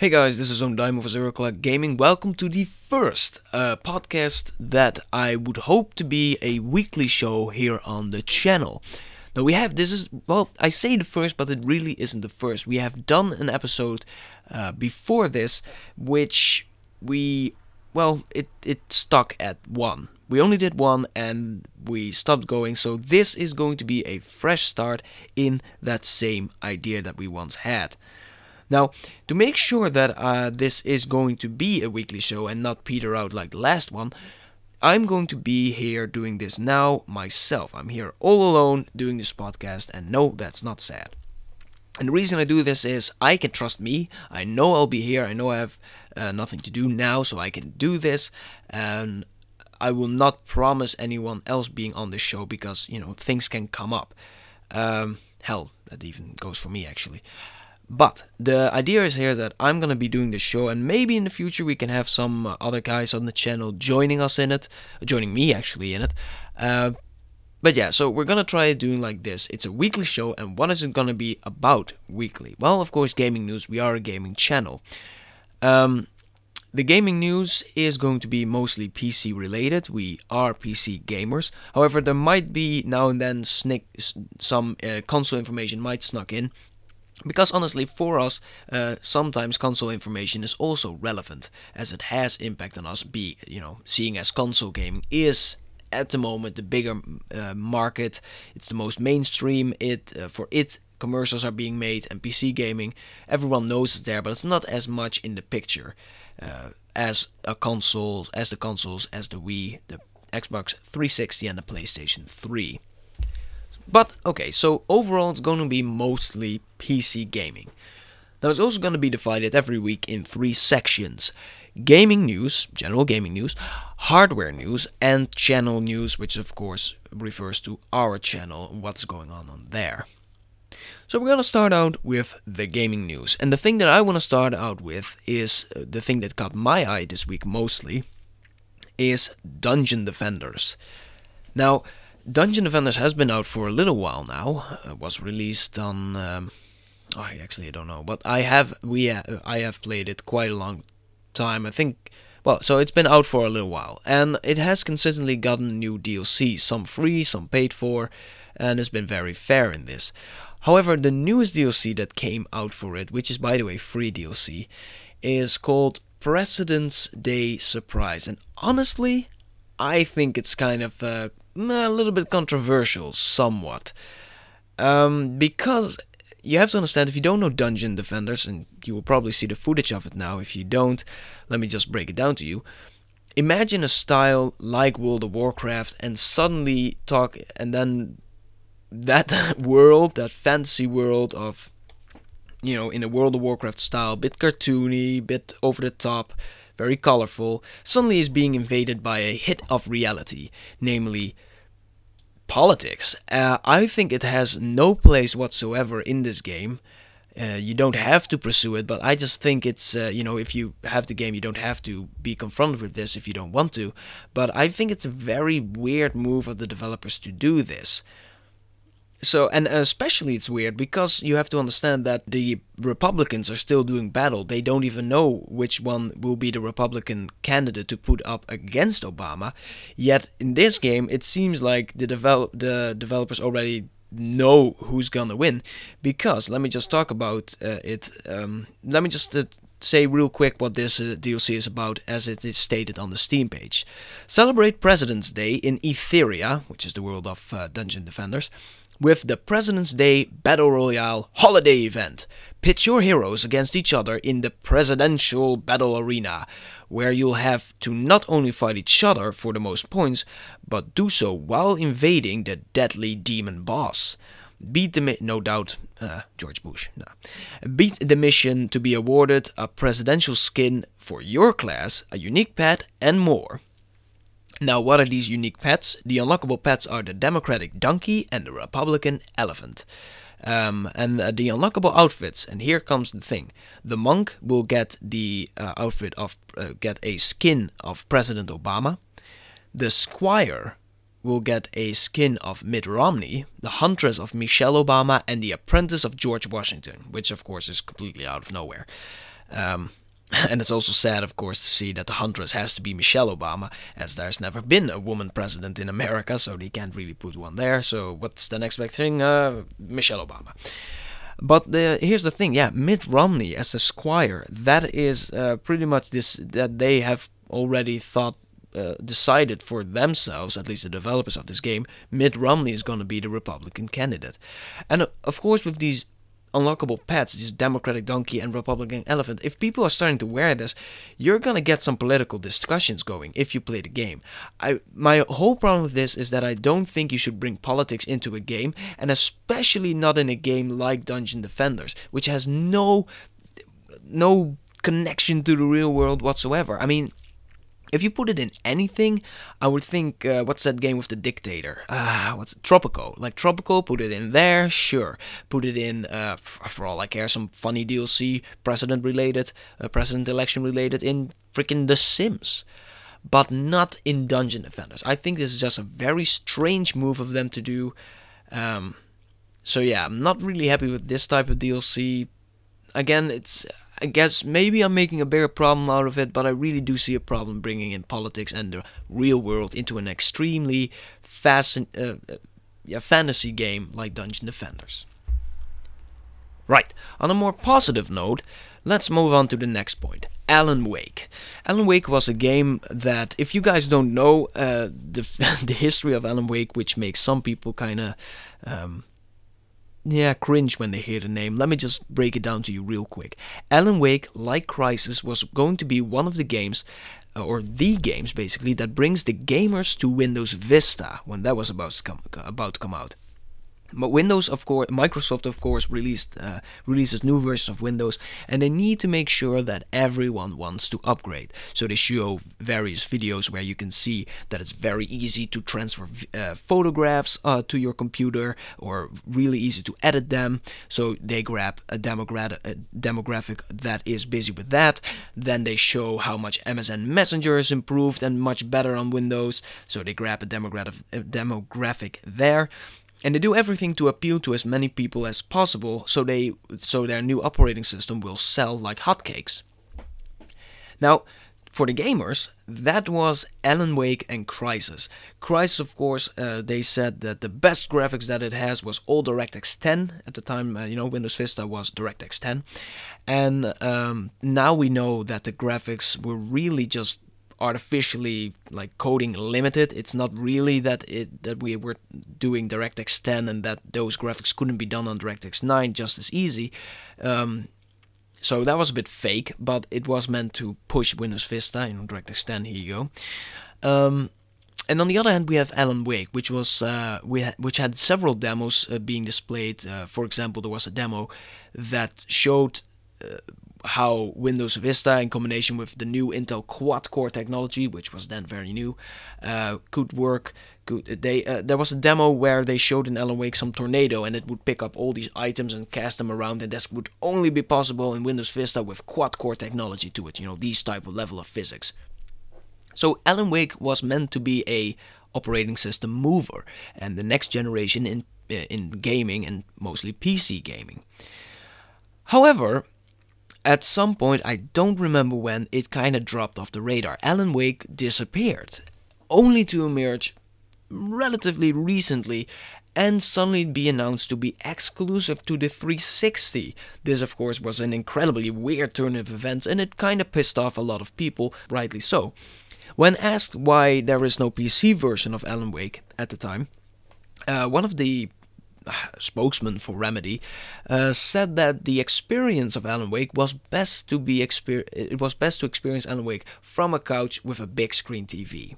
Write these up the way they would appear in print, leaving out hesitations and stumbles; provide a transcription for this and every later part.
Hey guys, this is Dymo for Zero Clock Gaming. Welcome to the first podcast that I would hope to be a weekly show here on the channel. Now I say the first, but it really isn't the first. We have done an episode before this, which it stuck at one. We only did one and we stopped going, so this is going to be a fresh start in that same idea that we once had. Now, to make sure that this is going to be a weekly show and not peter out like the last one, I'm going to be here doing this now myself. I'm here all alone doing this podcast, and no, that's not sad. And the reason I do this is I can trust me. I know I'll be here. I know I have nothing to do now, so I can do this. And I will not promise anyone else being on this show because, things can come up. Hell, that even goes for me, actually. But the idea is here that I'm going to be doing this show, and maybe in the future we can have some other guys on the channel joining me actually in it. But yeah, so we're going to try doing like this. It's a weekly show, and what is it going to be about weekly? Well, of course, gaming news. We are a gaming channel. The gaming news is going to be mostly PC related. We are PC gamers. However, there might be now and then some console information might snuck in. Because honestly, for us, sometimes console information is also relevant, as it has impact on us. Seeing as console gaming is at the moment the bigger market, it's the most mainstream. Commercials are being made, and PC gaming, everyone knows it's there, but it's not as much in the picture as the consoles, as the Wii, the Xbox 360, and the PlayStation 3. But, okay, so overall it's going to be mostly PC gaming. Now it's also going to be divided every week in 3 sections. Gaming news, general gaming news, hardware news, and channel news, which of course refers to our channel and what's going on there. So we're going to start out with the gaming news. And the thing that I want to start out with is the thing that caught my eye this week mostly, is Dungeon Defenders. Now, Dungeon Defenders has been out for a little while now. It was released on I don't know, but I have played it quite a long time. I think, so it's been out for a little while, and it has consistently gotten new DLC, some free, some paid for, and it's been very fair in this. However, the newest DLC that came out for it, which is by the way free DLC, is called President's Day Surprise, and honestly, I think it's kind of a little bit controversial, somewhat, because you have to understand, if you don't know Dungeon Defenders, and you will probably see the footage of it now, if you don't, let me just break it down to you. Imagine a style like World of Warcraft, and suddenly and then that world, that fantasy world of, in a World of Warcraft style, bit cartoony, bit over the top, very colorful, suddenly is being invaded by a hit of reality, namely politics. I think it has no place whatsoever in this game. You don't have to pursue it, but I just think it's, if you have the game, you don't have to be confronted with this if you don't want to. But I think it's a very weird move of the developers to do this. So, and especially it's weird because you have to understand that the Republicans are still doing battle. They don't even know which one will be the Republican candidate to put up against Obama. Yet in this game, it seems like the developers already know who's gonna win. Because, let me just talk about it. Let me just say real quick what this DLC is about, as it is stated on the Steam page. Celebrate President's Day in Etheria, which is the world of Dungeon Defenders, with the President's Day Battle Royale Holiday Event. Pitch your heroes against each other in the Presidential Battle Arena, where you'll have to not only fight each other for the most points, but do so while invading the deadly demon boss. Beat the George Bush. No. Beat the mission to be awarded a presidential skin for your class, a unique pet, and more. Now, what are these unique pets? The unlockable pets are the Democratic Donkey and the Republican Elephant. And the unlockable outfits, and here comes the thing. The monk will get the outfit of, get a skin of President Obama. The squire will get a skin of Mitt Romney, the huntress of Michelle Obama, and the apprentice of George Washington, which of course is completely out of nowhere. And it's also sad, of course, to see that the Huntress has to be Michelle Obama, as there's never been a woman president in America, so they can't really put one there. So what's the next big thing? Michelle Obama. But here's the thing, yeah, Mitt Romney as a squire, that is pretty much this, that they have already decided for themselves, at least the developers of this game, Mitt Romney is going to be the Republican candidate. And of course, with these unlockable pets, this Democratic donkey and Republican elephant, if people are starting to wear this, you're gonna get some political discussions going if you play the game. My whole problem with this is that I don't think you should bring politics into a game, and especially not in a game like Dungeon Defenders, which has no connection to the real world whatsoever. I mean, if you put it in anything, I would think, what's that game with the dictator? What's it? Tropico. Like Tropico, put it in there, sure. Put it in, for all I care, some funny DLC, president election related in freaking The Sims. But not in Dungeon Defenders. I think this is just a very strange move of them to do. So yeah, I'm not really happy with this type of DLC. Again, I guess maybe I'm making a bigger problem out of it, but I really do see a problem bringing in politics and the real world into an extremely fantasy game like Dungeon Defenders. Right, on a more positive note, let's move on to the next point. Alan Wake. Alan Wake was a game that, if you guys don't know the history of Alan Wake, which makes some people kind of cringe when they hear the name. Let me just break it down to you real quick. Alan Wake, like Crysis, was going to be one of the games, or the games basically, that brings the gamers to Windows Vista when that was about to come out. But Windows, of course, Microsoft, of course, releases new versions of Windows, and they need to make sure that everyone wants to upgrade. So they show various videos where you can see that it's very easy to transfer photographs to your computer, or really easy to edit them. So they grab a demographic that is busy with that. Then they show how much MSN Messenger is improved and much better on Windows. So they grab a demographic there. And they do everything to appeal to as many people as possible, so their new operating system will sell like hotcakes. Now, for the gamers, that was Alan Wake and Crysis. Crysis, of course, they said that the best graphics that it has was all DirectX 10. At the time, Windows Vista was DirectX 10. And now we know that the graphics were really just artificially like coding limited. It's not really that we were doing DirectX 10 and that those graphics couldn't be done on DirectX 9 just as easy. So that was a bit fake, but it was meant to push Windows Vista, DirectX 10. Here you go. And on the other hand, we have Alan Wake, which had several demos being displayed. For example, there was a demo that showed how Windows Vista, in combination with the new Intel quad-core technology, which was then very new, could work. There was a demo where they showed in Alan Wake some tornado, and it would pick up all these items and cast them around, and this would only be possible in Windows Vista with quad-core technology to it, these type of level of physics. So Alan Wake was meant to be a operating system mover, and the next generation in gaming, and mostly PC gaming. However, at some point, I don't remember when, it kind of dropped off the radar. Alan Wake disappeared, only to emerge relatively recently and suddenly be announced to be exclusive to the 360. This, of course, was an incredibly weird turn of events, and it kind of pissed off a lot of people, rightly so. When asked why there is no PC version of Alan Wake at the time, one of the spokesman for Remedy said that the experience of Alan Wake was best to experience Alan Wake from a couch with a big screen TV.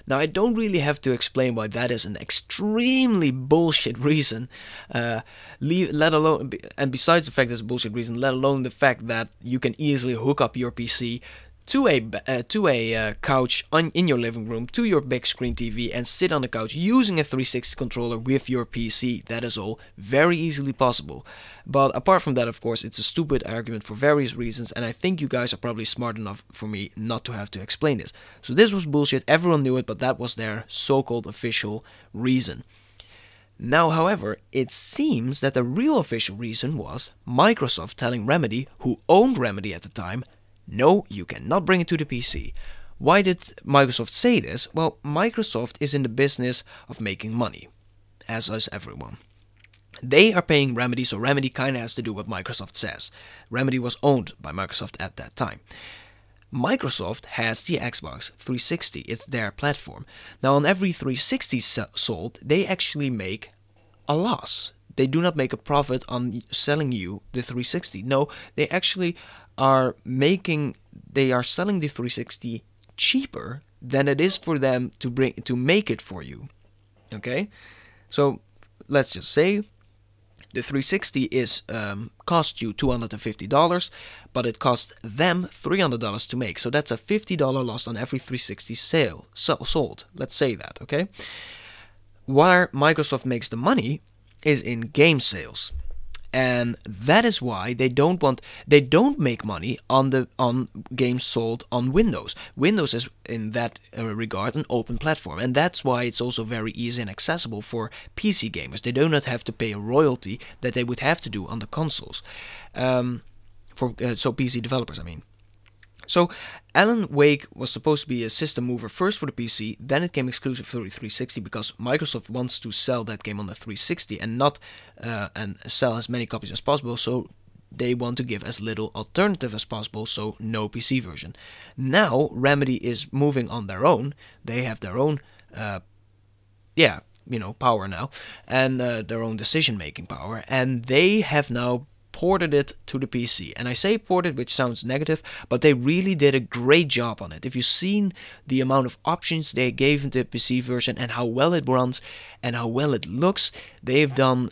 Now, I don't really have to explain why that is an extremely bullshit reason, let alone, and besides the fact it's a bullshit reason, let alone the fact that you can easily hook up your PC to a couch in your living room, to your big screen TV, and sit on the couch using a 360 controller with your PC. That is all very easily possible. But apart from that, of course, it's a stupid argument for various reasons, and I think you guys are probably smart enough for me not to have to explain this. So this was bullshit, everyone knew it, but that was their so-called official reason. Now, however, it seems that the real official reason was Microsoft telling Remedy, who owned Remedy at the time, no, you cannot bring it to the PC. Why did Microsoft say this? Well, Microsoft is in the business of making money, as is everyone. They are paying Remedy, so Remedy kind of has to do what Microsoft says. Remedy was owned by Microsoft at that time. Microsoft has the Xbox 360. It's their platform. Now, on every 360 sold, they actually make a loss. They do not make a profit on selling you the 360. No, they actually are selling the 360 cheaper than it is for them to make it for you. Okay? So, let's just say the 360 is cost you $250, but it cost them $300 to make. So that's a $50 loss on every 360 sold. Let's say that, okay? Where Microsoft makes the money is in game sales. And that is why they don't make money on games sold on Windows. Windows is in that regard an open platform, and that's why it's also very easy and accessible for PC gamers. They do not have to pay a royalty that they would have to do on the consoles. So PC developers, I mean. So Alan Wake was supposed to be a system mover first for the PC, then it came exclusive for the 360 because Microsoft wants to sell that game on the 360 and not and sell as many copies as possible, so they want to give as little alternative as possible, so no PC version. Now Remedy is moving on their own. They have their own power now, and their own decision-making power, and they have now ported it to the PC. And I say ported, which sounds negative, but they really did a great job on it. If you've seen the amount of options they gave in the PC version and how well it runs and how well it looks, they've done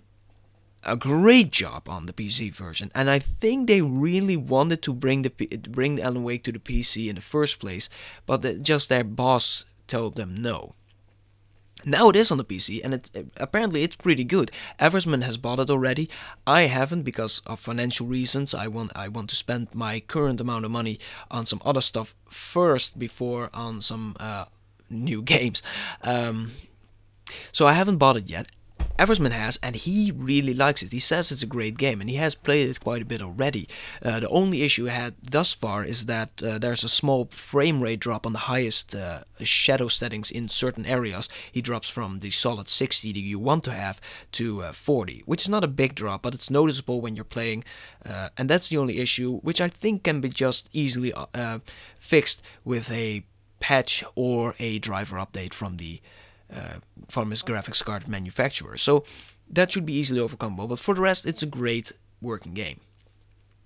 a great job on the PC version. And I think they really wanted to bring Alan Wake to the PC in the first place, but just their boss told them no. Now it is on the PC, and apparently it's pretty good. Eversman has bought it already. I haven't because of financial reasons. I want to spend my current amount of money on some other stuff first before on some new games. So I haven't bought it yet. Eversman has, and he really likes it. He says it's a great game, and he has played it quite a bit already. The only issue I had thus far is that there's a small frame rate drop on the highest shadow settings in certain areas. He drops from the solid 60 that you want to have to 40, which is not a big drop, but it's noticeable when you're playing, and that's the only issue, which I think can be just easily fixed with a patch or a driver update from his graphics card manufacturer. So that should be easily overcomable, but for the rest it's a great working game.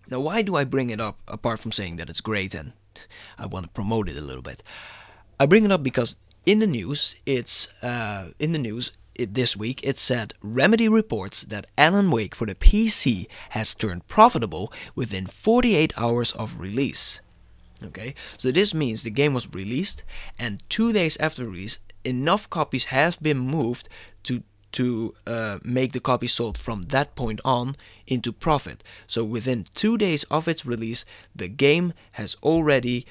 Now, why do I bring it up apart from saying that it's great and I want to promote it a little bit? I bring it up because in the news, this week it said Remedy reports that Alan Wake for the PC has turned profitable within 48 hours of release. Okay, so this means the game was released, and 2 days after release, enough copies have been moved to make the copies sold from that point on into profit. So within 2 days of its release, the game has already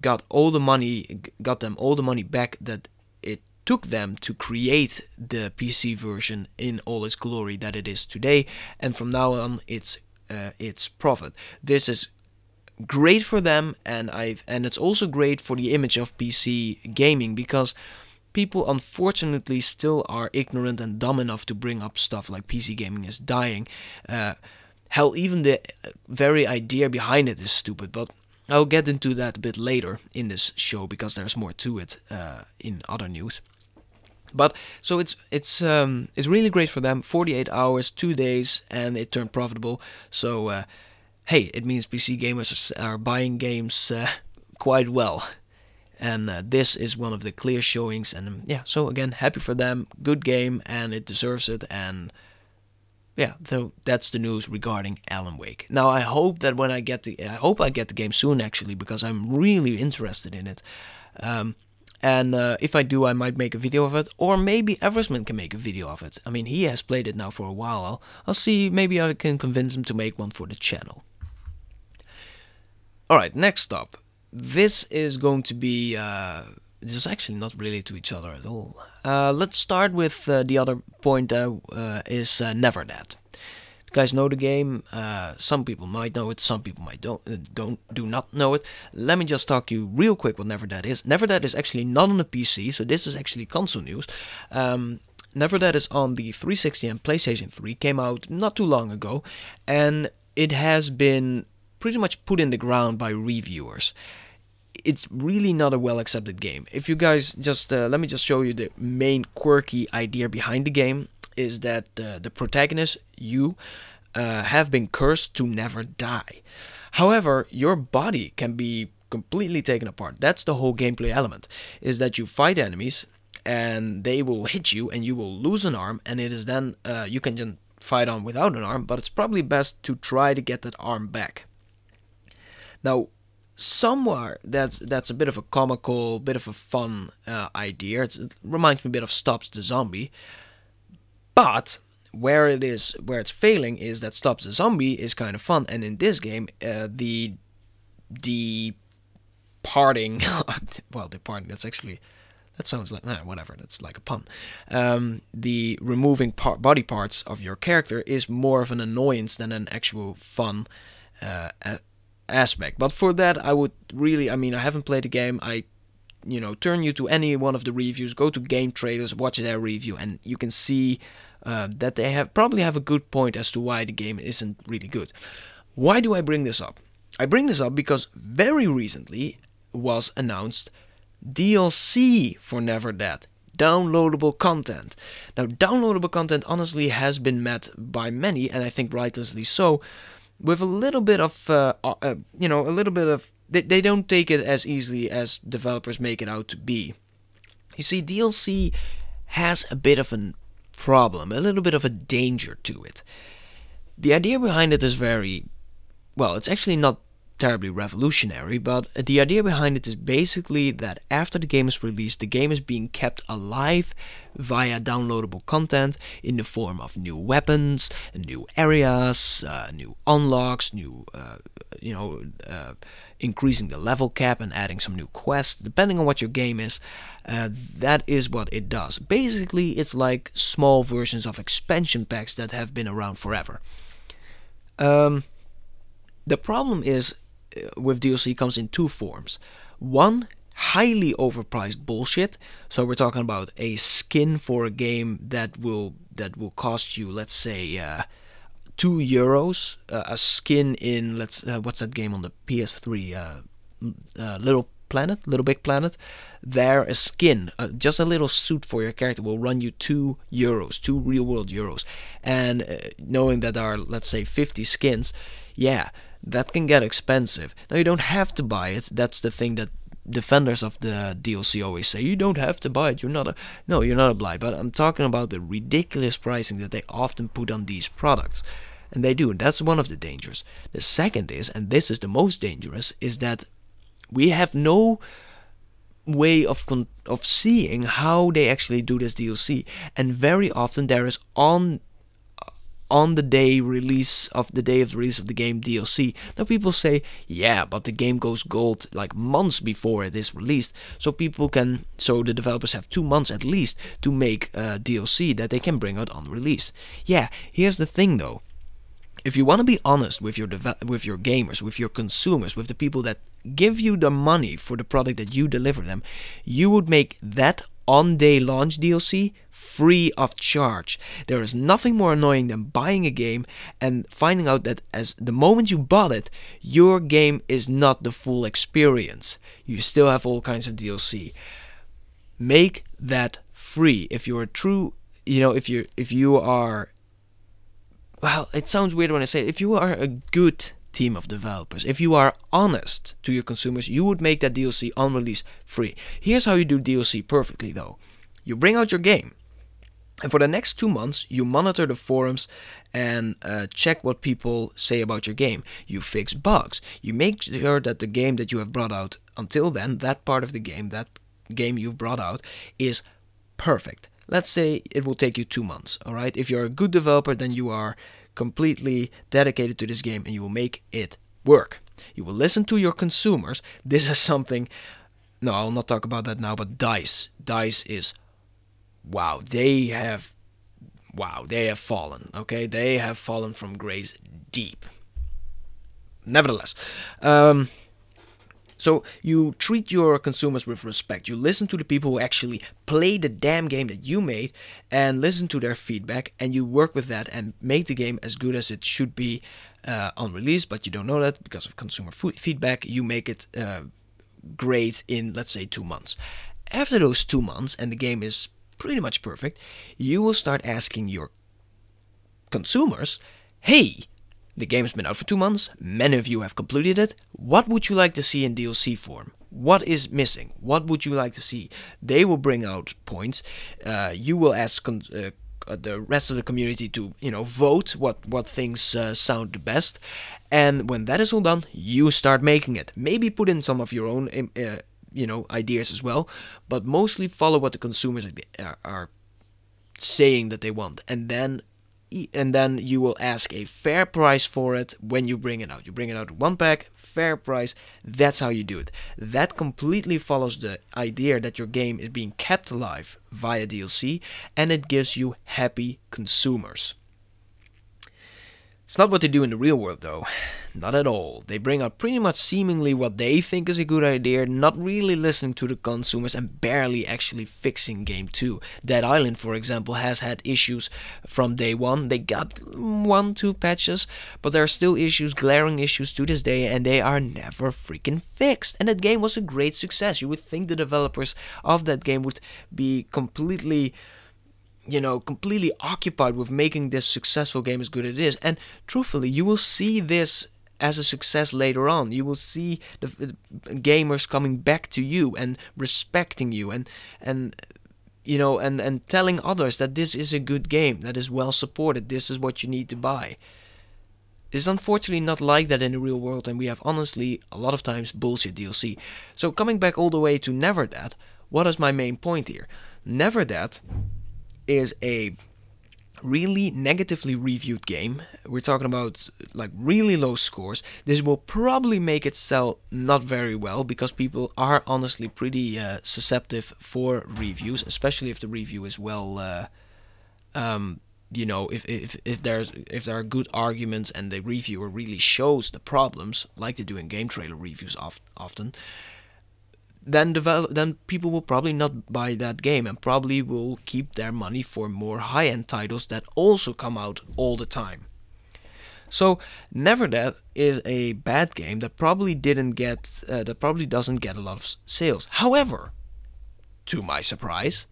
got them all the money back that it took them to create the PC version in all its glory that it is today, and from now on it's profit. This is great for them, and it's also great for the image of PC gaming, because people unfortunately still are ignorant and dumb enough to bring up stuff like PC gaming is dying. Hell, even the very idea behind it is stupid, but I'll get into that a bit later in this show because there's more to it in other news. But so it's really great for them. 48 hours, 2 days, and it turned profitable. So hey, it means PC gamers are buying games quite well. And this is one of the clear showings. And yeah, so again, happy for them. Good game, and it deserves it. And yeah, so that's the news regarding Alan Wake. Now I hope that I get the game soon, actually, because I'm really interested in it. And if I do, I might make a video of it, or maybe Eversman can make a video of it. I mean, he has played it now for a while. I'll see, maybe I can convince him to make one for the channel. Alright, next up. This is going to be It is actually not related to each other at all. Let's start with the other point is Never Dead. You guys know the game. Some people might know it. Some people might do not know it. Let me just talk you real quick what Never Dead is. Never Dead is actually not on the PC, so this is actually console news. Never Dead is on the 360 and PlayStation 3. Came out not too long ago, and it has been pretty much put in the ground by reviewers. It's really not a well accepted game. If you guys just let me just show you the main quirky idea behind the game. Is that the protagonist, you, have been cursed to never die. However, your body can be completely taken apart. That's the whole gameplay element, is that you fight enemies and they will hit you and you will lose an arm, and it is then you can just fight on without an arm, but it's probably best to try to get that arm back. Now, somewhere that's a bit of a comical, bit of a fun idea. It reminds me a bit of Stops the Zombie. But where it's failing is that Stops the Zombie is kind of fun, and in this game, the departing, well, departing. That sounds like whatever. That's like a pun. The removing body parts of your character is more of an annoyance than an actual fun aspect. But for that, I would really, I haven't played the game. Turn you to any one of the reviews, go to Game Traders, watch their review, and you can see that they probably have a good point as to why the game isn't really good. Why do I bring this up? I bring this up because very recently was announced DLC for Never Dead. Downloadable content. Now, downloadable content honestly has been met by many, and I think righteously so, with a little bit of, they don't take it as easily as developers make it out to be. You see, DLC has a bit of a problem, a little bit of a danger to it. The idea behind it is it's actually not terribly revolutionary, but the idea behind it is basically that after the game is released, the game is being kept alive via downloadable content in the form of new weapons, new areas, new unlocks, increasing the level cap and adding some new quests, depending on what your game is. That is what it does. Basically, it's like small versions of expansion packs that have been around forever. The problem is, with DLC comes in two forms. One, highly overpriced bullshit. So we're talking about a skin for a game that will cost you, let's say, €2. A skin in what's that game on the PS3? Little Big Planet. There, a skin, just a little suit for your character will run you €2, 2 real world euros. And knowing that there are, let's say, 50 skins, yeah, that can get expensive. Now, you don't have to buy it. That's the thing that defenders of the DLC always say. You don't have to buy it. You're not obliged. But I'm talking about the ridiculous pricing that they often put on these products. And they do. And that's one of the dangers. The second is, and this is the most dangerous, is that we have no way of seeing how they actually do this DLC. And very often there is on the day of the release of the game DLC. Now people say, yeah, but the game goes gold like months before it is released, so the developers have 2 months at least to make DLC that they can bring out on release. Yeah, here's the thing though. If you want to be honest with your gamers, with your consumers, with the people that give you the money for the product that you deliver them, you would make that on-day launch DLC free of charge. There is nothing more annoying than buying a game and finding out that as the moment you bought it, your game is not the full experience. You still have all kinds of DLC. Make that free. If you're a true, if you are, well, it sounds weird when I say it, if you are a good team of developers, if you are honest to your consumers, you would make that DLC on release free. Here's how you do DLC perfectly though. You bring out your game, and for the next 2 months you monitor the forums and check what people say about your game. You fix bugs. You make sure that the game that you have brought out until then, that part of the game, that game you've brought out, is perfect. Let's say it will take you 2 months, alright? If you're a good developer, then you are completely dedicated to this game and you will make it work. You will listen to your consumers. This is something, No, I'll not talk about that now, but DICE. DICE is, wow, they have fallen, okay? They have fallen from grace deep. Nevertheless, so you treat your consumers with respect. You listen to the people who actually play the damn game that you made and listen to their feedback, and you work with that and make the game as good as it should be on release, but you don't know that because of consumer feedback. You make it great in, let's say, 2 months. After those 2 months, and the game is pretty much perfect, you will start asking your consumers, hey, the game has been out for 2 months, many of you have completed it, what would you like to see in DLC form? What is missing? What would you like to see? They will bring out points. You will ask the rest of the community to, vote what things sound the best. And when that is all done, you start making it. Maybe put in some of your own ideas as well, but mostly follow what the consumers are saying that they want, and then you will ask a fair price for it when you bring it out. You bring it out 1 pack, fair price. That's how you do it. That completely follows the idea that your game is being kept alive via DLC, and it gives you happy consumers. It's not what they do in the real world, though. Not at all. They bring out pretty much seemingly what they think is a good idea, not really listening to the consumers and barely actually fixing game 2. Dead Island, for example, has had issues from day one. They got 1-2 patches, but there are still issues, glaring issues to this day, and they are never freaking fixed. And that game was a great success. You would think the developers of that game would be completely occupied with making this successful game as good as it is. And truthfully, you will see this as a success later on. You will see the gamers coming back to you and respecting you and telling others that this is a good game, that is well supported, this is what you need to buy. It's unfortunately not like that in the real world, and we have honestly a lot of times bullshit DLC. So coming back all the way to Never That, what is my main point here? Never That is a really negatively reviewed game. We're talking about like really low scores. This will probably make it sell not very well because people are honestly pretty susceptible for reviews, especially if the review is well if there are good arguments and the reviewer really shows the problems like they do in game trailer reviews often, then people will probably not buy that game and probably will keep their money for more high-end titles that also come out all the time. So Never That is a bad game that probably doesn't get a lot of sales. However, to my surprise,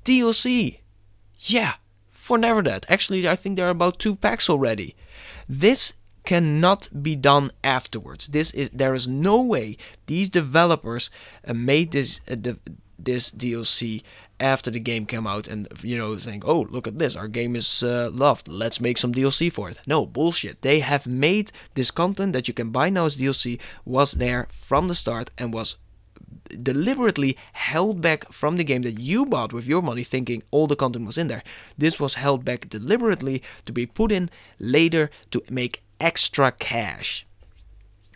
DLC, yeah, for Never That. Actually, I think there are about 2 packs already. This cannot be done afterwards. There is no way these developers made this DLC after the game came out and saying, oh, look at this, our game is loved, let's make some DLC for it. No, bullshit. They have made this content that you can buy now as DLC was there from the start and was deliberately held back from the game that you bought with your money thinking all the content was in there. This was held back deliberately to be put in later to make extra cash.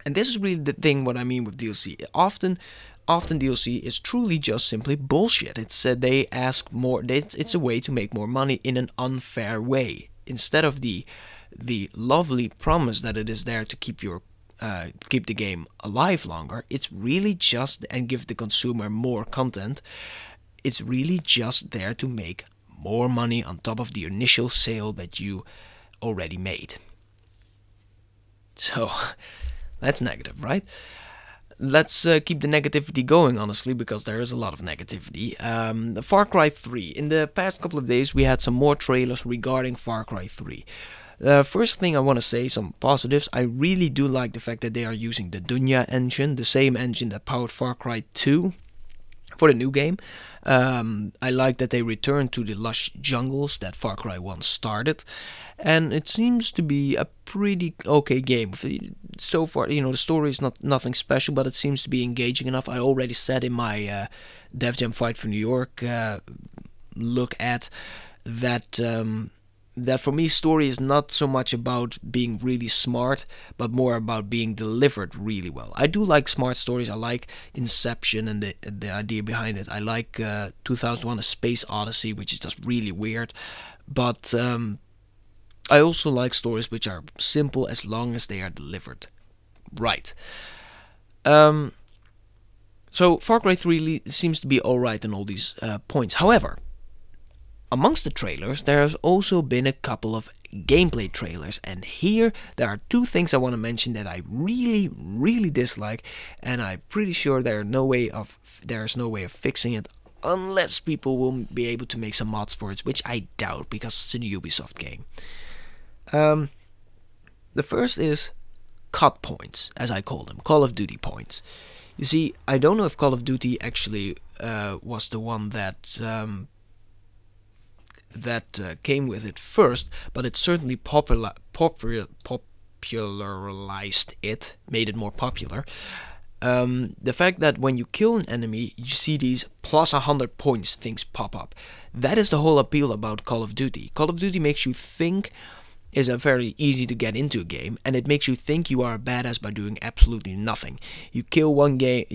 And this is really the thing what I mean with DLC. Often DLC is truly just simply bullshit. It's they ask more. It's a way to make more money in an unfair way instead of the lovely promise that it is there to keep the game alive longer. It's really just, and give the consumer more content. It's really just there to make more money on top of the initial sale that you already made. So that's negative, right? Let's keep the negativity going, honestly, because there is a lot of negativity. The Far Cry 3. In the past couple of days, we had some more trailers regarding Far Cry 3. First thing I want to say, some positives. I really do like the fact that they are using the Dunya engine, the same engine that powered Far Cry 2 for the new game. I like that they returned to the lush jungles that Far Cry 1 started. And it seems to be a pretty okay game. So far, the story is nothing special, but it seems to be engaging enough. I already said in my Def Jam Fight for New York look at that that for me story is not so much about being really smart, but more about being delivered really well. I do like smart stories. I like Inception and the idea behind it. I like 2001: A Space Odyssey, which is just really weird. But I also like stories which are simple as long as they are delivered right. Um, so Far Cry 3 seems to be alright in all these points. However, amongst the trailers, there has also been a couple of gameplay trailers, and here there are two things I want to mention that I really dislike, and I'm pretty sure there's no way of fixing it unless people will be able to make some mods for it, which I doubt because it's a Ubisoft game. The first is COD points, as I call them, Call of Duty points. You see, I don't know if Call of Duty actually was the one that came with it first, but it certainly popularized it, made it more popular. The fact that when you kill an enemy, you see these plus 100 points things pop up. That is the whole appeal about Call of Duty. Call of Duty makes you think, is a very easy to get into a game, and it makes you think you are a badass by doing absolutely nothing. You kill one guy,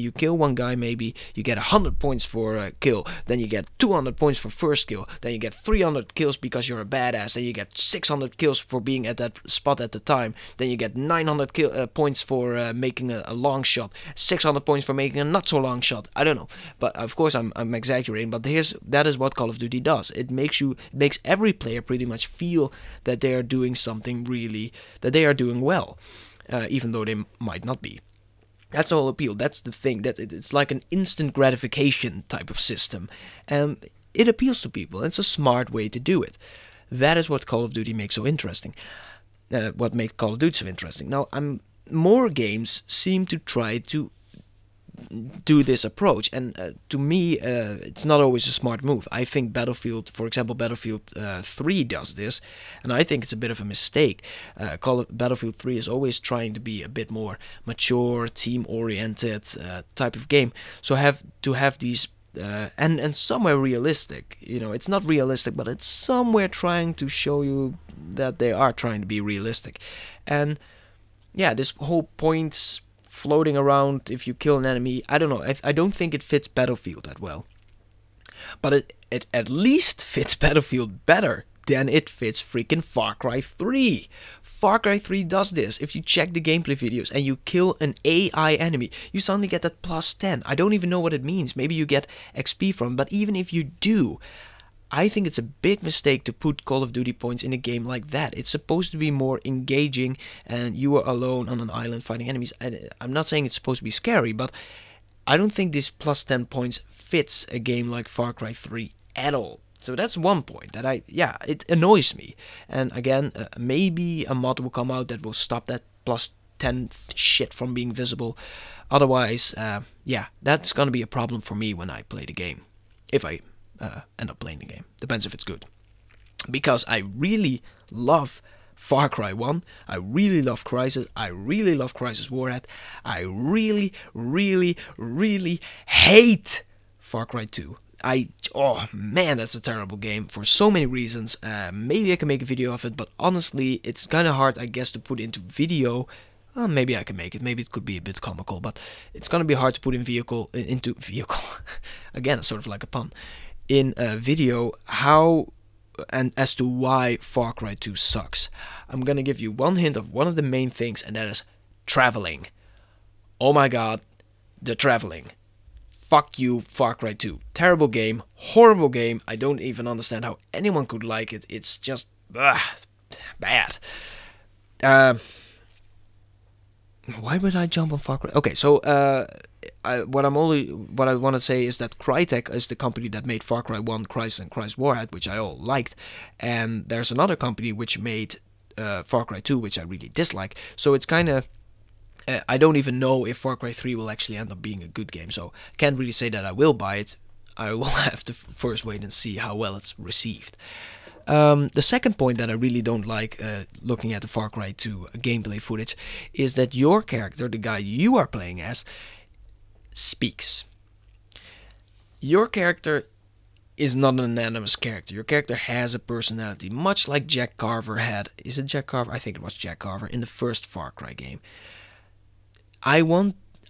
maybe you get 100 points for a kill, then you get 200 points for first kill, then you get 300 kills because you're a badass, then you get 600 kills for being at that spot at the time, then you get 900 points for making a long shot, 600 points for making a not so long shot. I don't know, but of course I'm exaggerating, but that is what Call of Duty does. It makes every player pretty much feel that they are doing something that they are doing well, even though they might not be. That's the whole appeal. That's the thing, that it's like an instant gratification type of system, and it appeals to people. It's a smart way to do it. That is what Call of Duty makes so interesting. What makes Call of Duty so interesting. Now, more games seem to try to do this approach, and to me it's not always a smart move. I think Battlefield, for example, Battlefield 3 does this, and I think it's a bit of a mistake. Battlefield 3 is always trying to be a bit more mature, team-oriented type of game, so have these and somewhere realistic. You know, it's not realistic, but it's somewhere trying to show you that they are trying to be realistic. And yeah, this whole points floating around if you kill an enemy, I don't know, I don't think it fits Battlefield that well. But it at least fits Battlefield better than it fits freaking Far Cry 3. Far Cry 3 does this. If you check the gameplay videos and you kill an AI enemy, you suddenly get that plus 10. I don't even know what it means. Maybe you get XP from it, but even if you do, I think it's a big mistake to put Call of Duty points in a game like that. It's supposed to be more engaging, and you are alone on an island fighting enemies. And I'm not saying it's supposed to be scary, but I don't think this plus 10 points fits a game like Far Cry 3 at all. So that's one point that it annoys me. And again, maybe a mod will come out that will stop that plus 10 shit from being visible. Otherwise, that's gonna be a problem for me when I play the game. If I end up playing the game. Depends if it's good. Because I really love Far Cry 1, I really love Crysis, I really love Crysis Warhead, I really hate Far Cry 2. Oh man, that's a terrible game for so many reasons. Maybe I can make a video of it, but honestly, it's kind of hard, I guess, to put into video. Maybe I can make it. Maybe it could be a bit comical, but it's gonna be hard to put into vehicle. Again, it's sort of like a pun. In a video, how and as to why Far Cry 2 sucks. I'm gonna give you one hint of one of the main things, and that is traveling. Oh my god, the traveling. Fuck you, Far Cry 2. Terrible game, horrible game. I don't even understand how anyone could like it. It's just bad. Why would I jump on Far Cry? Okay, so what I want to say is that Crytek is the company that made Far Cry 1, Crysis, and Crysis Warhead, which I all liked, and there's another company which made Far Cry 2, which I really dislike. So it's kind of I don't even know if Far Cry 3 will actually end up being a good game. So I can't really say that I will buy it. I will have to first wait and see how well it's received. The second point that I really don't like looking at the Far Cry 2 gameplay footage is that your character, the guy you are playing as, speaks. Your character is not an anonymous character. Your character has a personality, much like Jack Carver had. Is it Jack Carver? I think it was Jack Carver in the first Far Cry game.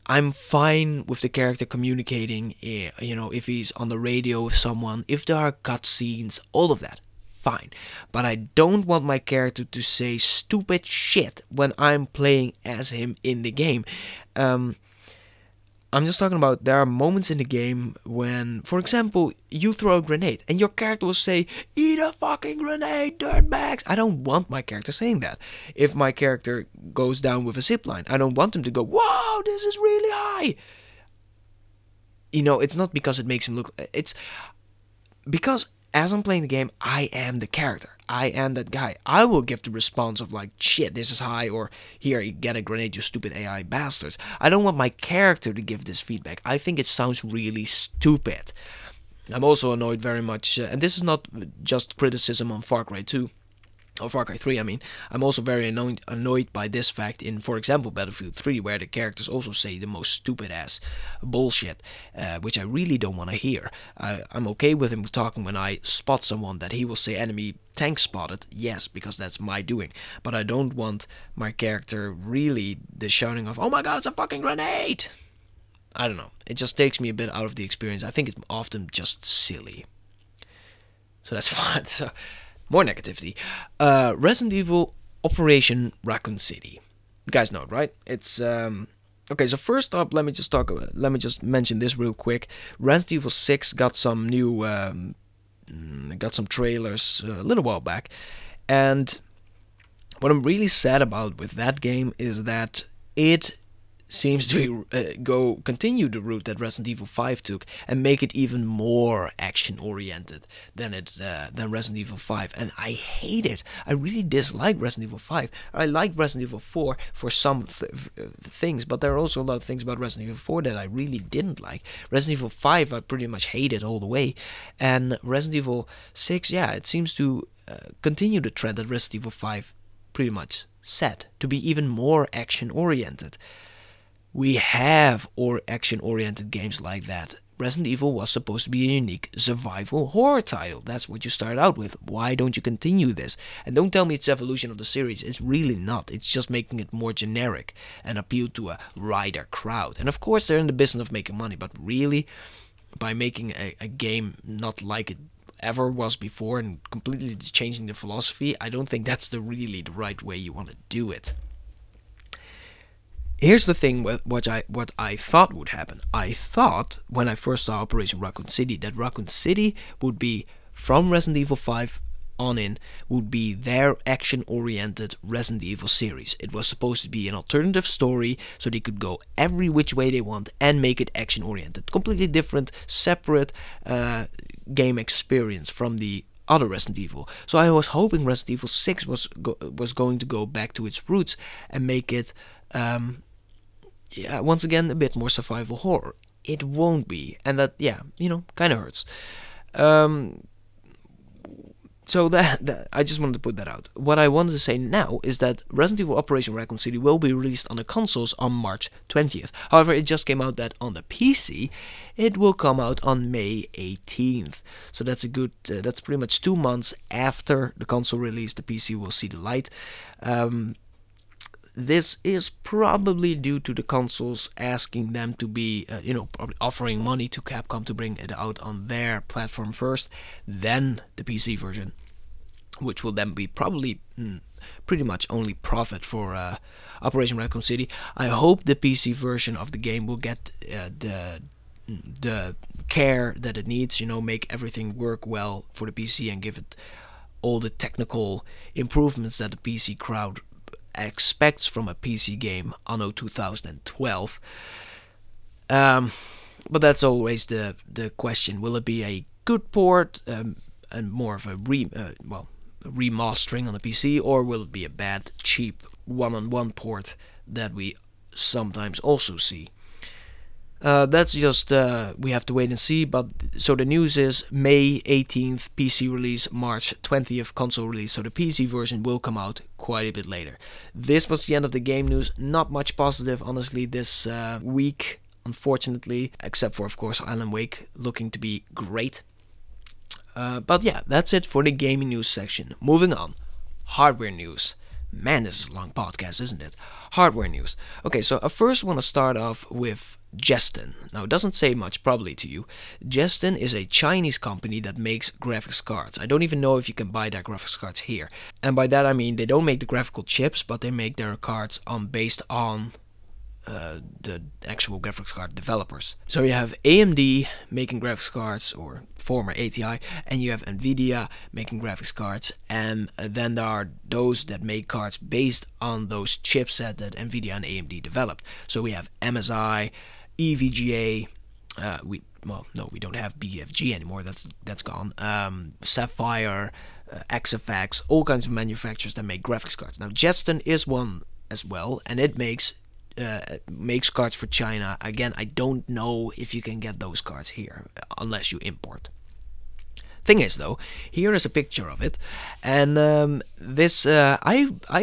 I'm fine with the character communicating, if he's on the radio with someone, if there are cutscenes, all of that. Fine. But I don't want my character to say stupid shit when I'm playing as him in the game. I'm just talking about there are moments in the game when, for example, you throw a grenade and your character will say, "Eat a fucking grenade, dirtbags." I don't want my character saying that. If my character goes down with a zipline, I don't want him to go, "Whoa, this is really high." It's not because it makes him look... It's because as I'm playing the game, I am the character. I am that guy. I will give the response of like, "Shit, this is high," or "Here, you get a grenade, you stupid AI bastards." I don't want my character to give this feedback. I think it sounds really stupid. I'm also annoyed very much, and this is not just criticism on Far Cry 2, or Far Cry 3, I mean. I'm also very annoyed by this fact in, for example, Battlefield 3, where the characters also say the most stupid-ass bullshit, which I really don't want to hear. I'm okay with him talking when I spot someone, that he will say enemy tank spotted, yes, because that's my doing. But I don't want my character really the shouting of, "Oh my god, it's a fucking grenade!" I don't know. It just takes me a bit out of the experience. I think it's often just silly. So that's fine. So, more negativity. Resident Evil Operation Raccoon City. You guys know it, right? It's okay. So first up, let me just mention this real quick. Resident Evil 6 got some new, got some trailers a little while back, and what I'm really sad about with that game is that it seems to continue the route that Resident Evil 5 took and make it even more action-oriented than Resident Evil 5, and I hate it. I really dislike Resident Evil 5. I like Resident Evil 4 for some things, but there are also a lot of things about Resident Evil 4 that I really didn't like. Resident Evil 5 I pretty much hated all the way, and Resident Evil 6, yeah, it seems to continue the trend that Resident Evil 5 pretty much set, to be even more action-oriented. We have action-oriented games like that. Resident Evil was supposed to be a unique survival horror title. That's what you started out with. Why don't you continue this? And don't tell me it's evolution of the series. It's really not. It's just making it more generic and appeal to a wider crowd. And of course they're in the business of making money, but really, by making a game not like it ever was before and completely changing the philosophy, I don't think that's really the right way you want to do it. Here's the thing with what I thought would happen. I thought, when I first saw Operation Raccoon City, that Raccoon City would be, from Resident Evil 5 on in, would be their action-oriented Resident Evil series. It was supposed to be an alternative story, so they could go every which way they want and make it action-oriented. Completely different, separate game experience from the other Resident Evil. So I was hoping Resident Evil 6 was going to go back to its roots and make it once again a bit more survival horror. It won't be, and that, kind of hurts. So that I just wanted to put that out. What I wanted to say now is that Resident Evil Operation Raccoon City will be released on the consoles on March 20th. However, it just came out that on the PC it will come out on May 18th. So that's a good. That's pretty much 2 months after the console release. The PC will see the light. This is probably due to the consoles asking them to be, probably offering money to Capcom to bring it out on their platform first, then the PC version, which will then be probably pretty much only profit for Operation Raccoon City. I hope the PC version of the game will get the care that it needs, make everything work well for the PC and give it all the technical improvements that the PC crowd expects from a PC game anno 2012. But that's always the question. Will it be a good port and more of a remastering on the PC, or will it be a bad, cheap one-on-one port that we sometimes also see? That's just, we have to wait and see. But so the news is May 18th PC release, March 20th console release, so the PC version will come out quite a bit later. This was the end of the game news. Not much positive, honestly, this week, unfortunately, except for, of course, Alan Wake looking to be great. But yeah, that's it for the gaming news section. Moving on, hardware news. Man, this is a long podcast, isn't it? Hardware news. Okay, so I first want to start off with Jestin. Now, it doesn't say much probably to you. Jestin is a Chinese company that makes graphics cards. I don't even know if you can buy their graphics cards here. And by that I mean they don't make the graphical chips, but they make their cards based on the actual graphics card developers. So you have AMD making graphics cards, or former ATI, and you have Nvidia making graphics cards, and then there are those that make cards based on those chipsets that Nvidia and AMD developed. So we have MSI, EVGA, we don't have BFG anymore, that's gone. Sapphire, XFX, all kinds of manufacturers that make graphics cards. Now Jestin is one as well, and it makes cards for China. Again, I don't know if you can get those cards here unless you import. Thing is though, here is a picture of it, and I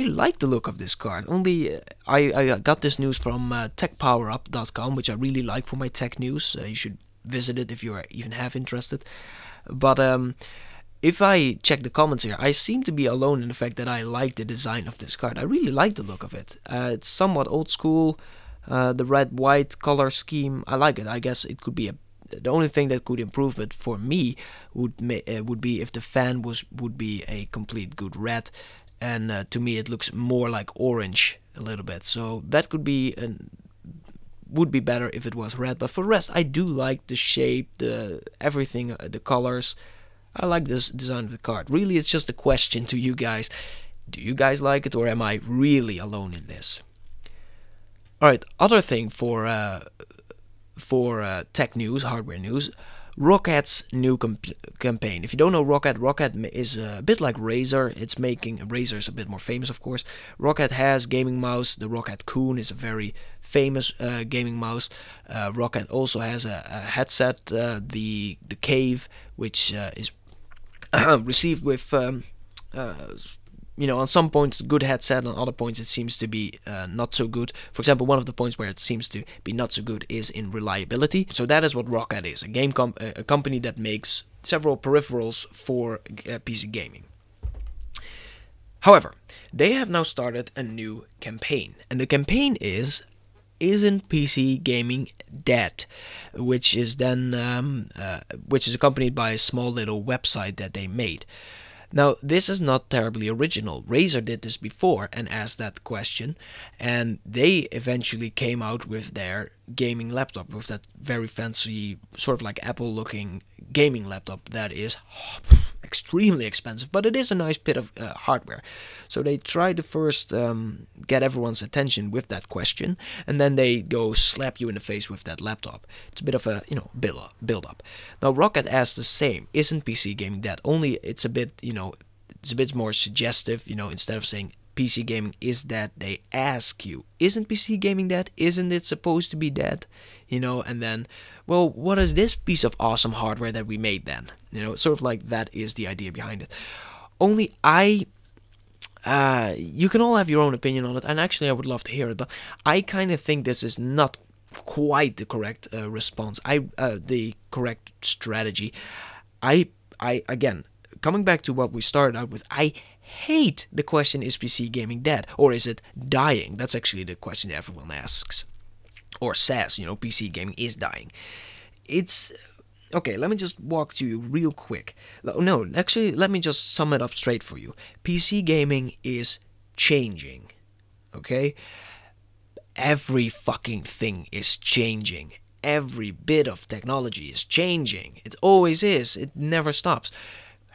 like the look of this card. Only I got this news from techpowerup.com, which I really like for my tech news. You should visit it if you are even half interested. But if I check the comments here, I seem to be alone in the fact that I like the design of this card. I really like the look of it. It's somewhat old school. The red-white color scheme, I like it. I guess it could be the only thing that could improve it for me would be if the fan would be a complete good red, and to me it looks more like orange a little bit. So that would be better if it was red. But for the rest, I do like the shape, everything, the colors. I like this design of the card. Really, it's just a question to you guys. Do you guys like it, or am I really alone in this? Alright, other thing for tech news, hardware news, Rocket's new campaign. If you don't know Rocket is a bit like Razer. It's making Razer is a bit more famous, of course. Rocket has gaming mouse. The Rocket Coon is a very famous gaming mouse. Rocket also has a headset, the Cave, which is received with on some points good headset, on other points it seems to be not so good. For example, one of the points where it seems to be not so good is in reliability. So that is what Rocket is, a company that makes several peripherals for PC gaming. However, they have now started a new campaign, and the campaign is "Isn't PC Gaming Dead?", which is then which is accompanied by a small little website that they made. Now, this is not terribly original. Razer did this before and asked that question, and they eventually came out with their gaming laptop, with that very fancy, sort of like Apple-looking gaming laptop that is extremely expensive, but it is a nice bit of hardware. So they tried to first get everyone's attention with that question, and then they go slap you in the face with that laptop. It's a bit of a build up. Now Rocket asked the same: "Isn't PC gaming dead?" Only it's a bit more suggestive. Instead of saying PC gaming is dead, they ask you, "Isn't PC gaming dead? Isn't it supposed to be dead?" And then, well, what is this piece of awesome hardware that we made then? Sort of like that is the idea behind it. Only you can all have your own opinion on it, and actually I would love to hear it, but I kind of think this is not quite the correct response. The correct strategy. Again, coming back to what we started out with, I hate the question, "Is PC gaming dead? Or is it dying?" That's actually the question that everyone asks. Or says, PC gaming is dying. It's... Okay, let me just walk to you real quick. No, actually, let me just sum it up straight for you. PC gaming is changing. Okay? Every fucking thing is changing. Every bit of technology is changing. It always is. It never stops.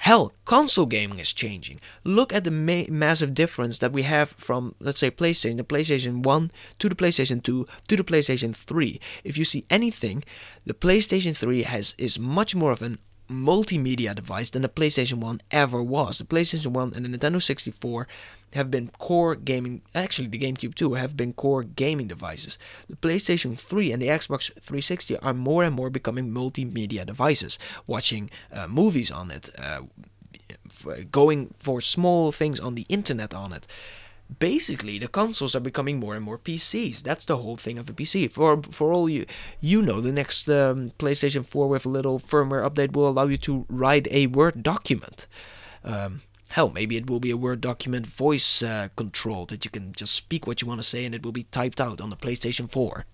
Hell, console gaming is changing. Look at the massive difference that we have from, let's say, the PlayStation 1 to the PlayStation 2 to the PlayStation 3. If you see anything, the PlayStation 3 is much more of an multimedia device than the PlayStation 1 ever was. The PlayStation 1 and the Nintendo 64 have been core gaming, actually the GameCube too, have been core gaming devices. The PlayStation 3 and the Xbox 360 are more and more becoming multimedia devices, watching movies on it, going for small things on the internet on it. basically the consoles are becoming more and more PCs. That's the whole thing of a PC. For all you know, the next PlayStation 4 with a little firmware update will allow you to write a Word document. Hell, maybe it will be a Word document voice control that you can just speak what you want to say and it will be typed out on the PlayStation 4.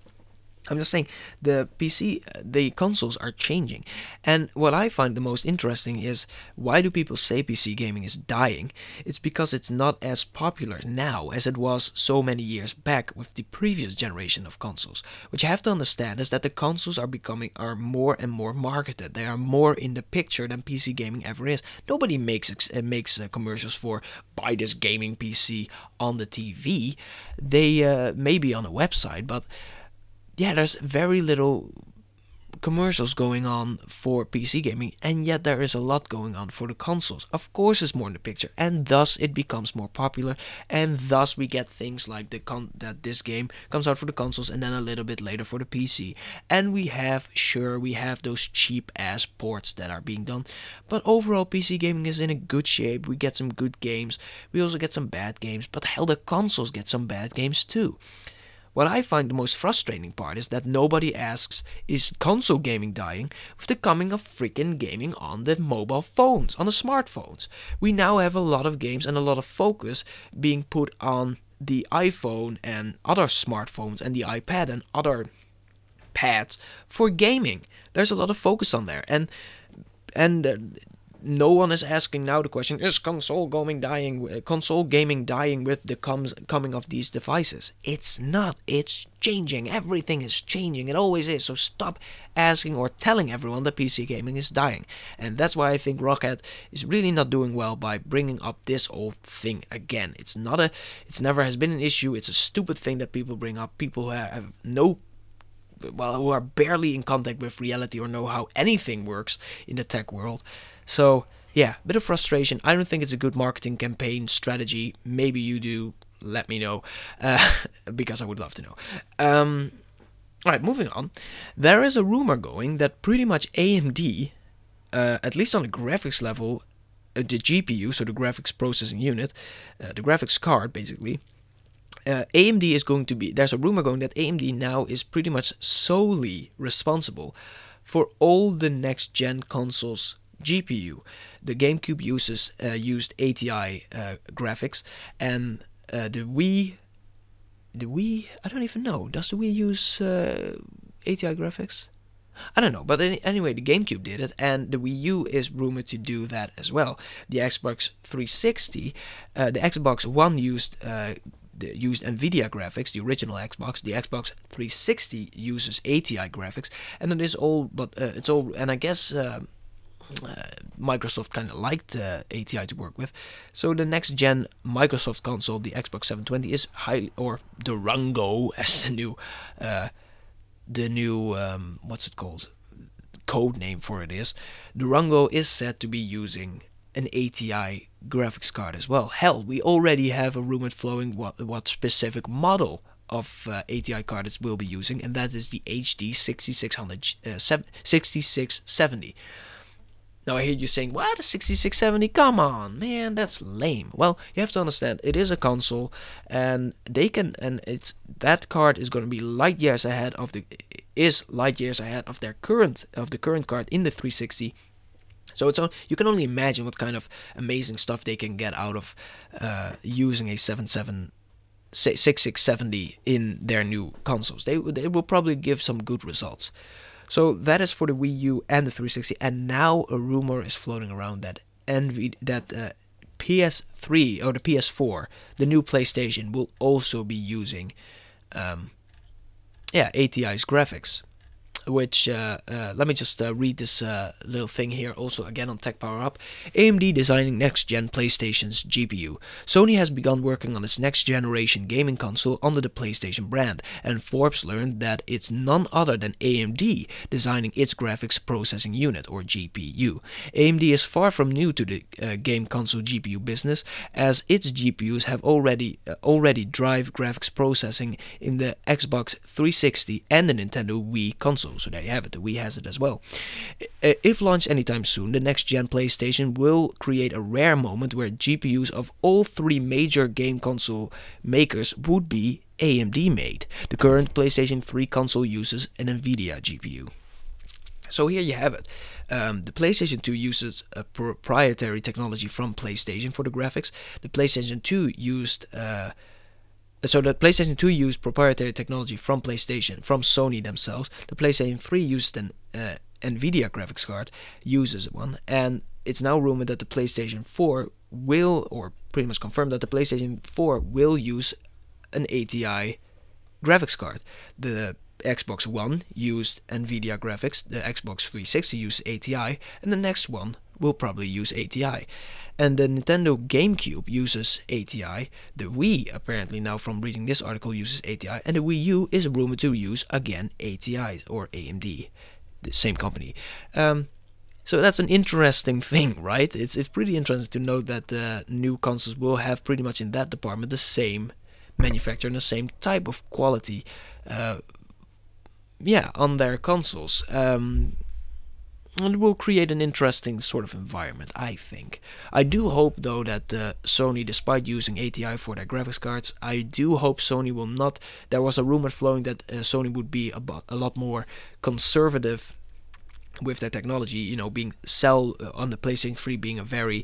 I'm just saying, the consoles are changing. And what I find the most interesting is, why do people say PC gaming is dying? It's because it's not as popular now as it was so many years back with the previous generation of consoles. What you have to understand is that the consoles are more and more marketed. They are more in the picture than PC gaming ever is. Nobody makes commercials for buy this gaming PC on the TV. They may be on a website, but yeah, there's very little commercials going on for PC gaming, and yet there is a lot going on for the consoles. Of course, it's more in the picture, and thus it becomes more popular, and thus we get things like that this game comes out for the consoles, and then a little bit later for the PC. And we have those cheap ass ports that are being done, but overall PC gaming is in a good shape. We get some good games, we also get some bad games, but hell, the consoles get some bad games too. What I find the most frustrating part is that nobody asks, is console gaming dying with the coming of freaking gaming on the mobile phones, on the smartphones? We now have a lot of games and a lot of focus being put on the iPhone and other smartphones and the iPad and other pads for gaming. There's a lot of focus on there, and no one is asking now the question, is console gaming dying with the coming of these devices? It's not. It's changing. Everything is changing. It always is. So stop asking or telling everyone that PC gaming is dying. And that's why I think Rockhead is really not doing well by bringing up this old thing again. It's never has been an issue. It's a stupid thing that people bring up. People who who are barely in contact with reality or know how anything works in the tech world. So yeah, bit of frustration. I don't think it's a good marketing campaign strategy. Maybe you do. Let me know, because I would love to know. Alright, moving on. There is a rumor going that pretty much AMD, at least on the graphics level, the GPU, so the graphics processing unit, the graphics card basically, AMD is going to be, there's a rumor going that AMD now is pretty much solely responsible for all the next gen consoles GPU. The GameCube used ATI graphics, and the Wii, I don't even know, does the Wii use ATI graphics? I don't know, but anyway, the GameCube did it, and the Wii U is rumored to do that as well. The Xbox 360, the Xbox One used NVIDIA graphics, the original Xbox. The Xbox 360 uses ATI graphics, and it is all, but it's all, and I guess Microsoft kind of liked ATI to work with. So the next gen Microsoft console, the Xbox 720, is highly, or Durango as the new what's it called, code name for it is. Durango is said to be using an ATI graphics card as well. Hell, we already have a rumor flowing what specific model of ATI card it will be using, and that is the HD 6670. Now I hear you saying, what, a 6670? Come on, man, that's lame. Well, you have to understand, it is a console, and that card is going to be light years ahead of the current card in the 360. So you can only imagine what kind of amazing stuff they can get out of using a 6670 in their new consoles. They will probably give some good results. So that is for the Wii U and the 360, and now a rumor is floating around that PS3 or the PS4, the new PlayStation, will also be using ATI's graphics. Which, let me just read this little thing here, also again on Tech Power Up. AMD designing next-gen PlayStation's GPU. Sony has begun working on its next-generation gaming console under the PlayStation brand, and Forbes learned that it's none other than AMD designing its graphics processing unit, or GPU. AMD is far from new to the game console GPU business, as its GPUs have already drive graphics processing in the Xbox 360 and the Nintendo Wii consoles. console. So there you have it. The Wii has it as well. If launched anytime soon, the next gen PlayStation will create a rare moment where GPUs of all three major game console makers would be AMD made. The current PlayStation 3 console uses an NVIDIA GPU. So here you have it. The PlayStation 2 uses a proprietary technology from PlayStation for the graphics. The PlayStation 2 used the PlayStation 2 used proprietary technology from PlayStation, from Sony themselves. The PlayStation 3 used an NVIDIA graphics card, uses one, and it's now rumored that the PlayStation 4 will, or pretty much confirmed that the PlayStation 4 will use an ATI graphics card. The Xbox One used NVIDIA graphics, the Xbox 360 used ATI, and the next one will probably use ATI. And the Nintendo GameCube uses ATI. The Wii, apparently now from reading this article, uses ATI, and the Wii U is rumored to use again ATI or AMD, the same company. So that's an interesting thing, right? It's pretty interesting to know that new consoles will have pretty much in that department the same manufacturer and the same type of quality, on their consoles. And it will create an interesting sort of environment, I think. I do hope, though, that Sony, despite using ATI for their graphics cards, I do hope Sony will not. There was a rumor flowing that Sony would be a lot more conservative with their technology. You know, being on the PlayStation 3 being a very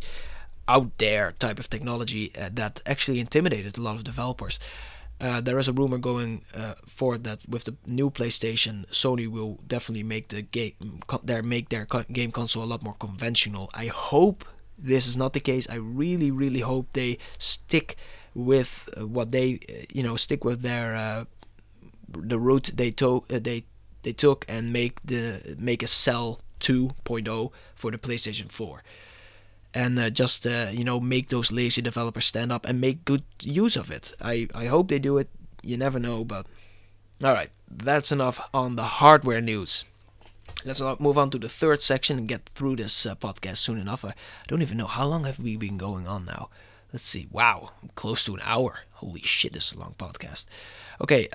out there type of technology that actually intimidated a lot of developers. There is a rumor going forward that with the new PlayStation, Sony will definitely make the their game console a lot more conventional. I hope this is not the case. I really, really hope they stick with what they, stick with their the route they took and make a Cell 2.0 for the PlayStation 4. And just make those lazy developers stand up and make good use of it. I hope they do it. You never know, but alright, that's enough on the hardware news. Let's move on to the third section and get through this podcast soon enough. I don't even know how long have we been going on now. Let's see. Wow, close to an hour. Holy shit, this is a long podcast. Okay,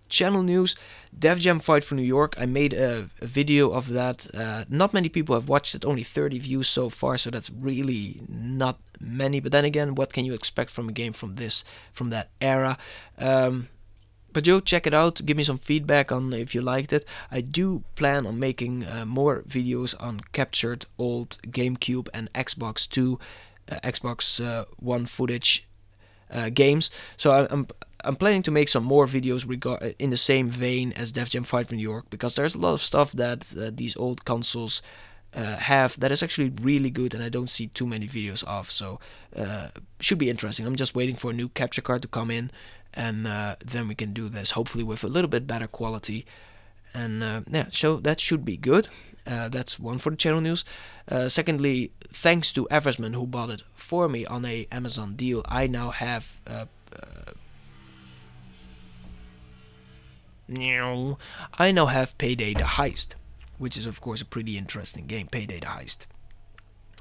channel news. Def Jam Fight for New York. I made a video of that. Not many people have watched it. Only 30 views so far, so that's really not many. But then again, what can you expect from a game from that era? But Joe, check it out. Give me some feedback on if you liked it. I do plan on making more videos on captured old GameCube and Xbox One footage games. So I'm planning to make some more videos in the same vein as Def Jam Fight for New York, because there's a lot of stuff that these old consoles have that is actually really good, and I don't see too many videos of. So should be interesting. I'm just waiting for a new capture card to come in, and then we can do this hopefully with a little bit better quality. And so that should be good. That's one for the channel news. Secondly, thanks to Eversman who bought it for me on a Amazon deal, I now have Payday the Heist, which is of course a pretty interesting game. Payday the Heist.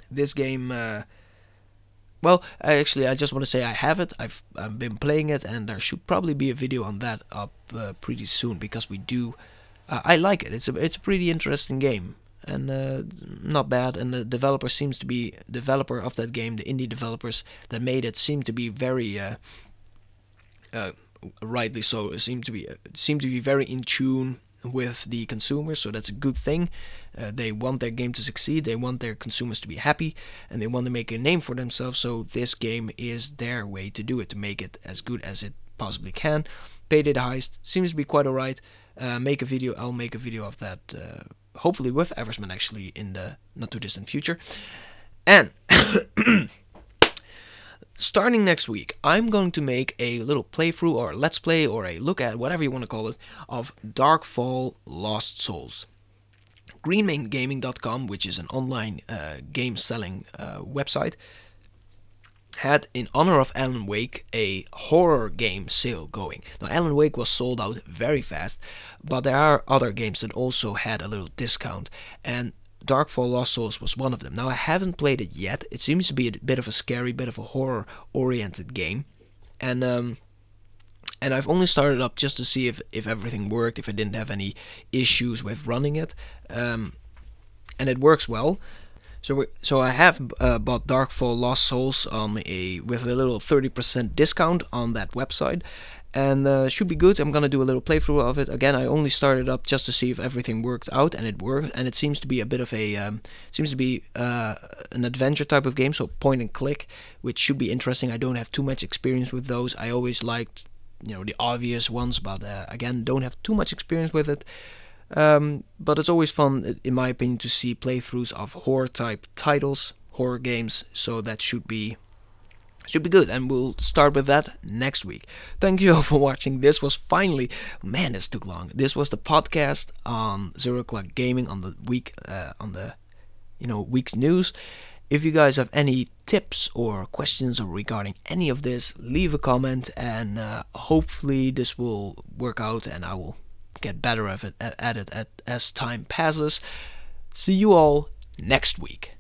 This game, actually, I just want to say I have it. I've been playing it, and there should probably be a video on that up pretty soon, because we do. I like it. It's a pretty interesting game, and not bad. And the developer of that game, the indie developers that made it, seem to be very rightly so. Seem to be very in tune with the consumers, so that's a good thing. They want their game to succeed. They want their consumers to be happy, and they want to make a name for themselves. So this game is their way to do it, to make it as good as it possibly can. Payday the Heist seems to be quite alright. I'll make a video of that, hopefully with Eversman actually in the not too distant future. And starting next week, I'm going to make a little playthrough or a let's play or a look at, whatever you want to call it, of Darkfall Lost Souls. GreenMainGaming.com, which is an online game selling website, had, in honor of Alan Wake, a horror game sale going. Now, Alan Wake was sold out very fast, but there are other games that also had a little discount, and Darkfall Lost Souls was one of them. Now, I haven't played it yet. It seems to be a bit of a scary, bit of a horror-oriented game, and And I've only started up just to see if everything worked, if I didn't have any issues with running it, and it works well. So I have bought Darkfall Lost Souls with a little 30% discount on that website, and should be good. I'm gonna do a little playthrough of it. Again, I only started up just to see if everything worked out, and it worked. And it seems to be a bit of a an adventure type of game, so point and click, which should be interesting. I don't have too much experience with those. I always liked the obvious ones, but again, don't have too much experience with it. But it's always fun, in my opinion, to see playthroughs of horror type titles, horror games. So that should be good, and we'll start with that next week. Thank you all for watching. This was finally, man, this took long. This was the podcast on 0 O'Clock Gaming on the week, week's news. If you guys have any tips or questions regarding any of this, leave a comment, and hopefully this will work out, and I will get better at it as time passes. See you all next week.